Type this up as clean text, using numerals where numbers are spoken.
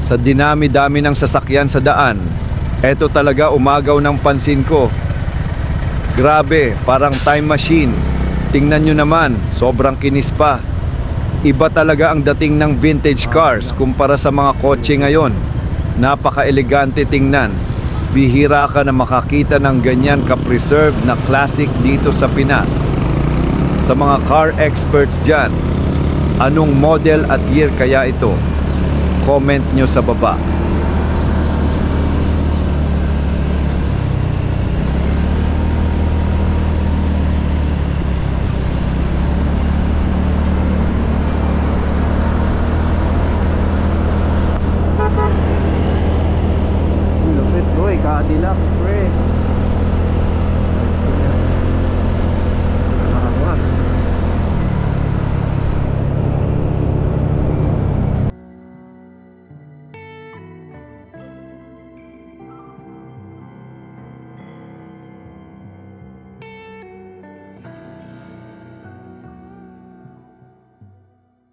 Sa dinami-dami ng sasakyan sa daan, eto talaga umagaw ng pansin ko. Grabe, parang time machine. Tingnan nyo naman, sobrang kinis pa. Iba talaga ang dating ng vintage cars kumpara sa mga kotse ngayon. Napaka-elegante tingnan. Bihira ka na makakita ng ganyan ka-preserved na classic dito sa Pinas. Sa mga car experts dyan, anong model at year kaya ito? Comment nyo sa baba. Lupit bro, Cadillac.